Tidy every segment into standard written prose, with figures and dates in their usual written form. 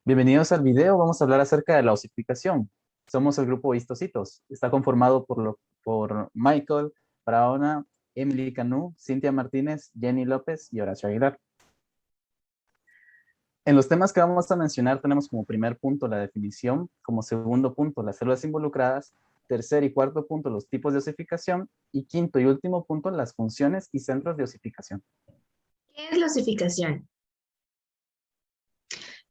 Bienvenidos al video. Vamos a hablar acerca de la osificación. Somos el grupo Histocitos. Está conformado por Michael, Braona, Emily Canú, Cintia Martínez, Jenny López y Horacio Aguilar. En los temas que vamos a mencionar tenemos como primer punto la definición, como segundo punto las células involucradas, tercer y cuarto punto los tipos de osificación y quinto y último punto las funciones y centros de osificación. ¿Qué es la osificación?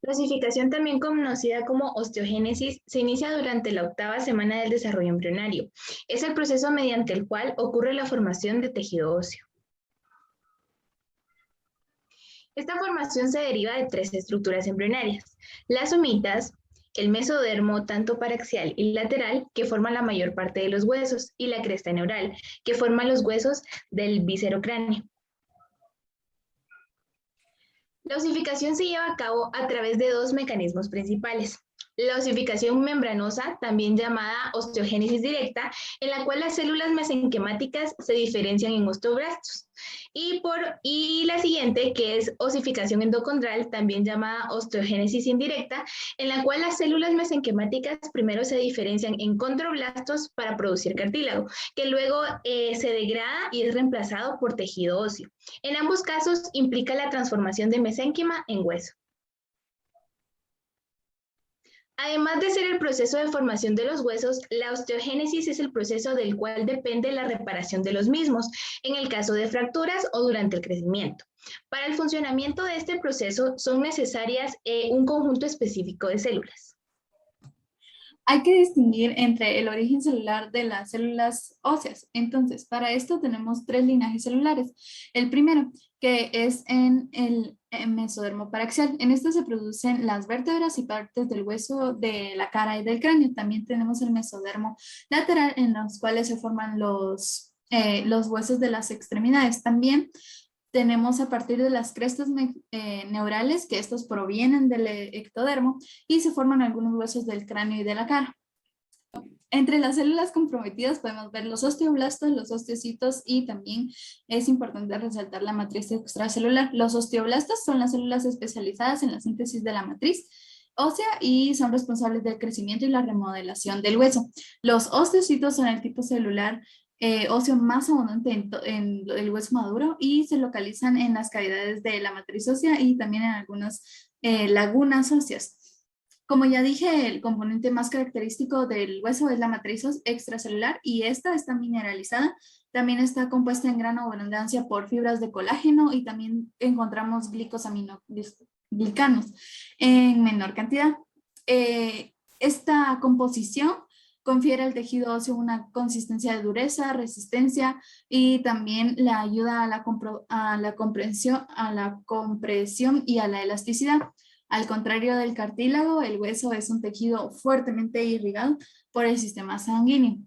La osificación, también conocida como osteogénesis, se inicia durante la 8ª semana del desarrollo embrionario. Es el proceso mediante el cual ocurre la formación de tejido óseo. Esta formación se deriva de 3 estructuras embrionarias: las somitas, el mesodermo tanto paraxial y lateral, que forma la mayor parte de los huesos, y la cresta neural, que forma los huesos del viscerocráneo. La osificación se lleva a cabo a través de 2 mecanismos principales. La osificación membranosa, también llamada osteogénesis directa, en la cual las células mesenquimáticas se diferencian en osteoblastos. Y la siguiente, que es osificación endocondral, también llamada osteogénesis indirecta, en la cual las células mesenquimáticas primero se diferencian en condroblastos para producir cartílago, que luego se degrada y es reemplazado por tejido óseo. En ambos casos implica la transformación de mesénquima en hueso. Además de ser el proceso de formación de los huesos, la osteogénesis es el proceso del cual depende la reparación de los mismos, en el caso de fracturas o durante el crecimiento. Para el funcionamiento de este proceso son necesarias un conjunto específico de células. Hay que distinguir entre el origen celular de las células óseas. Entonces, para esto tenemos 3 linajes celulares. El primero, que es en el mesodermo paraxial. En este se producen las vértebras y partes del hueso de la cara y del cráneo. También tenemos el mesodermo lateral, en los cuales se forman los huesos de las extremidades. También tenemos a partir de las crestas neurales, que estos provienen del ectodermo y se forman algunos huesos del cráneo y de la cara. Entre las células comprometidas podemos ver los osteoblastos, los osteocitos y también es importante resaltar la matriz extracelular. Los osteoblastos son las células especializadas en la síntesis de la matriz ósea y son responsables del crecimiento y la remodelación del hueso. Los osteocitos son el tipo celular óseo más abundante en el hueso maduro y se localizan en las cavidades de la matriz ósea y también en algunas lagunas óseas. Como ya dije, el componente más característico del hueso es la matriz extracelular y esta está mineralizada. También está compuesta en gran abundancia por fibras de colágeno y también encontramos glicanos en menor cantidad. Esta composición confiere al tejido óseo una consistencia de dureza, resistencia y también le ayuda a la compresión y a la elasticidad. Al contrario del cartílago, el hueso es un tejido fuertemente irrigado por el sistema sanguíneo.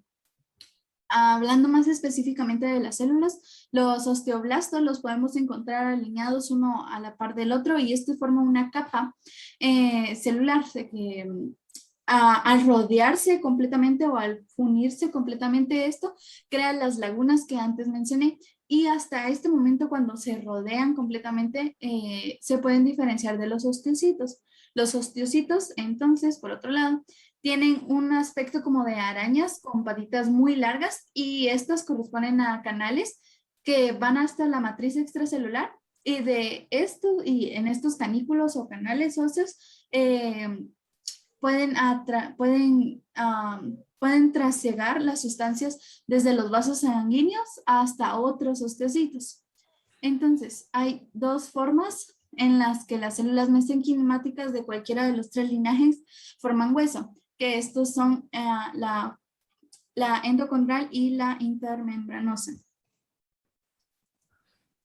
Hablando más específicamente de las células, los osteoblastos los podemos encontrar alineados uno a la par del otro y esto forma una capa celular que al rodearse completamente o al unirse completamente esto, crea las lagunas que antes mencioné. Y hasta este momento, cuando se rodean completamente, se pueden diferenciar de los osteocitos. Los osteocitos, entonces, por otro lado, tienen un aspecto como de arañas con patitas muy largas y estas corresponden a canales que van hasta la matriz extracelular y de esto y en estos canículos o canales óseos pueden trasegar las sustancias desde los vasos sanguíneos hasta otros osteocitos. Entonces, hay 2 formas en las que las células mesenquimáticas de cualquiera de los 3 linajes forman hueso, que estos son la endocondral y la intermembranosa.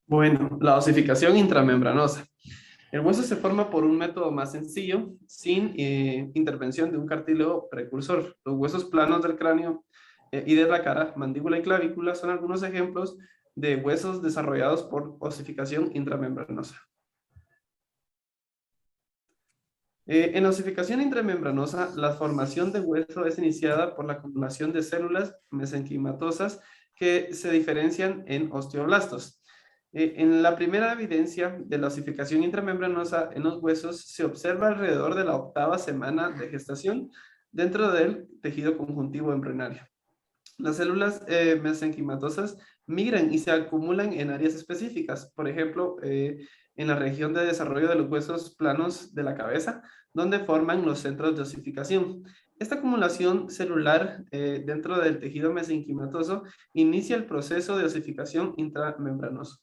Bueno, la osificación intramembranosa. El hueso se forma por un método más sencillo, sin intervención de un cartílago precursor. Los huesos planos del cráneo y de la cara, mandíbula y clavícula son algunos ejemplos de huesos desarrollados por osificación intramembranosa. En la osificación intramembranosa, la formación de hueso es iniciada por la acumulación de células mesenquimatosas que se diferencian en osteoblastos. En la primera evidencia de la osificación intramembranosa en los huesos se observa alrededor de la 8ª semana de gestación dentro del tejido conjuntivo embrionario. Las células mesenquimatosas migran y se acumulan en áreas específicas, por ejemplo, en la región de desarrollo de los huesos planos de la cabeza, donde forman los centros de osificación. Esta acumulación celular dentro del tejido mesenquimatoso inicia el proceso de osificación intramembranoso.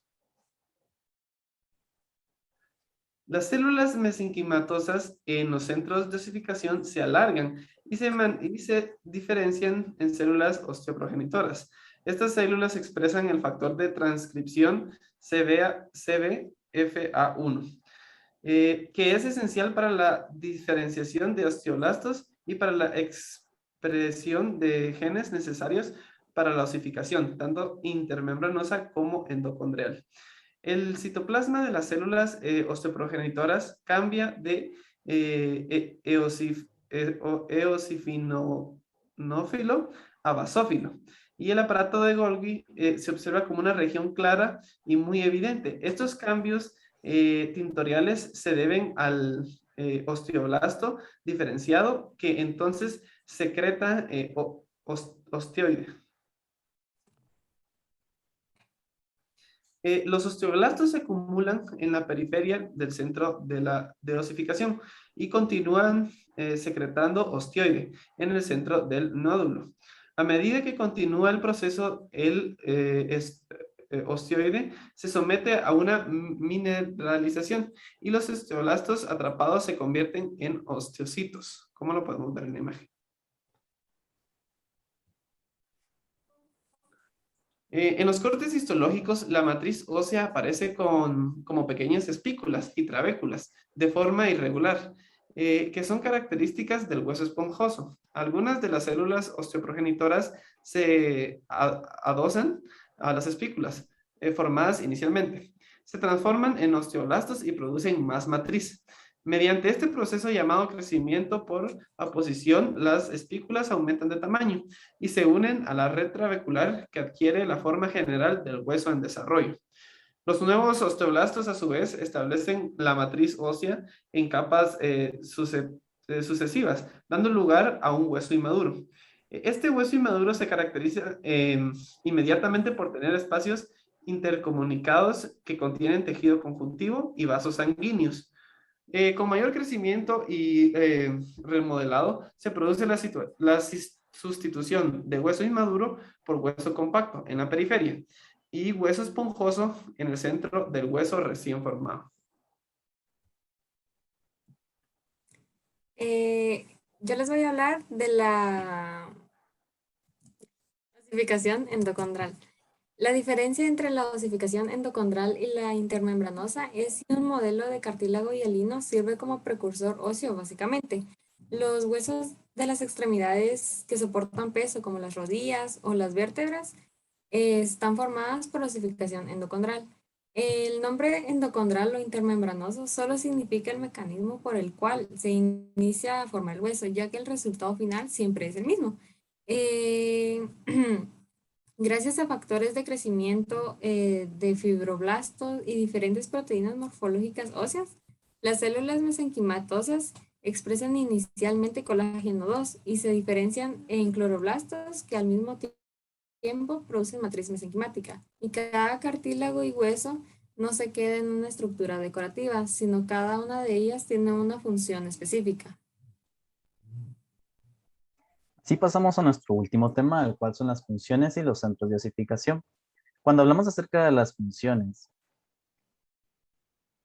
Las células mesenquimatosas en los centros de osificación se alargan y se diferencian en células osteoprogenitoras. Estas células expresan el factor de transcripción CBFA1, que es esencial para la diferenciación de osteoblastos y para la expresión de genes necesarios para la osificación, tanto intermembranosa como endocondrial. El citoplasma de las células osteoprogenitoras cambia de eosifinófilo a basófilo. Y el aparato de Golgi se observa como una región clara y muy evidente. Estos cambios tintoriales se deben al osteoblasto diferenciado, que entonces secreta osteoide. Los osteoblastos se acumulan en la periferia del centro de osificación y continúan secretando osteoide en el centro del nódulo. A medida que continúa el proceso, el osteoide se somete a una mineralización y los osteoblastos atrapados se convierten en osteocitos, como lo podemos ver en la imagen. En los cortes histológicos, la matriz ósea aparece como pequeñas espículas y trabéculas de forma irregular, que son características del hueso esponjoso. Algunas de las células osteoprogenitoras se adosan a las espículas formadas inicialmente. Se transforman en osteoblastos y producen más matriz. Mediante este proceso llamado crecimiento por aposición, las espículas aumentan de tamaño y se unen a la red trabecular que adquiere la forma general del hueso en desarrollo. Los nuevos osteoblastos, a su vez, establecen la matriz ósea en capas sucesivas, dando lugar a un hueso inmaduro. Este hueso inmaduro se caracteriza inmediatamente por tener espacios intercomunicados que contienen tejido conjuntivo y vasos sanguíneos. Con mayor crecimiento y remodelado, se produce la sustitución de hueso inmaduro por hueso compacto en la periferia y hueso esponjoso en el centro del hueso recién formado. Yo les voy a hablar de la osificación endocondral. La diferencia entre la osificación endocondral y la intermembranosa es si un modelo de cartílago hialino sirve como precursor óseo, básicamente. Los huesos de las extremidades que soportan peso, como las rodillas o las vértebras, están formadas por osificación endocondral. El nombre endocondral o intermembranoso solo significa el mecanismo por el cual se inicia a formar el hueso, ya que el resultado final siempre es el mismo. Gracias a factores de crecimiento de fibroblastos y diferentes proteínas morfológicas óseas, las células mesenquimatosas expresan inicialmente colágeno 2 y se diferencian en cloroplastos que al mismo tiempo producen matriz mesenquimática. Y cada cartílago y hueso no se queda en una estructura decorativa, sino cada una de ellas tiene una función específica. Así pasamos a nuestro último tema, el cual son las funciones y los centros de osificación. Cuando hablamos acerca de las funciones,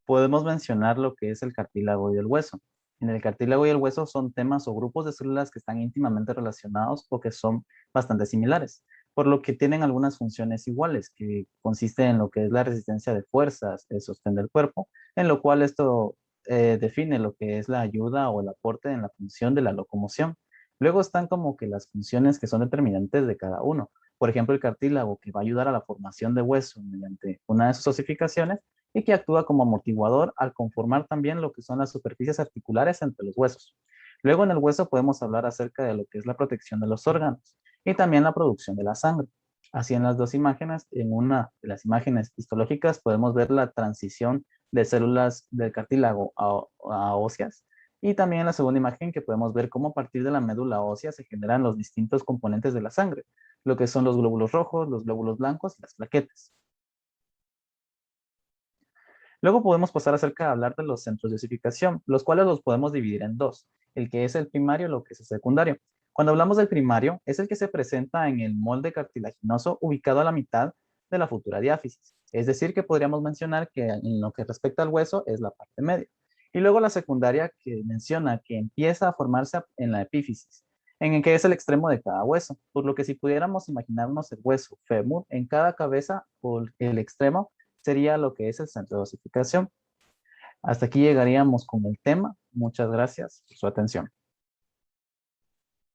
podemos mencionar lo que es el cartílago y el hueso. En el cartílago y el hueso son temas o grupos de células que están íntimamente relacionados o que son bastante similares, por lo que tienen algunas funciones iguales, que consisten en lo que es la resistencia de fuerzas, el sostén del cuerpo, en lo cual esto define lo que es la ayuda o el aporte en la función de la locomoción. Luego están como que las funciones que son determinantes de cada uno. Por ejemplo, el cartílago, que va a ayudar a la formación de hueso mediante una de sus osificaciones y que actúa como amortiguador al conformar también lo que son las superficies articulares entre los huesos. Luego en el hueso podemos hablar acerca de lo que es la protección de los órganos y también la producción de la sangre. Así en las dos imágenes, en una de las imágenes histológicas podemos ver la transición de células del cartílago a óseas, y también en la segunda imagen que podemos ver cómo a partir de la médula ósea se generan los distintos componentes de la sangre, lo que son los glóbulos rojos, los glóbulos blancos y las plaquetas. Luego podemos pasar acerca de hablar de los centros de osificación, los cuales los podemos dividir en dos, el que es el primario y lo que es el secundario. Cuando hablamos del primario, es el que se presenta en el molde cartilaginoso ubicado a la mitad de la futura diáfisis. Es decir, que podríamos mencionar que en lo que respecta al hueso es la parte media. Y luego la secundaria que menciona que empieza a formarse en la epífisis, en el que es el extremo de cada hueso. Por lo que si pudiéramos imaginarnos el hueso fémur en cada cabeza por el extremo, sería lo que es el centro de osificación. Hasta aquí llegaríamos con el tema. Muchas gracias por su atención.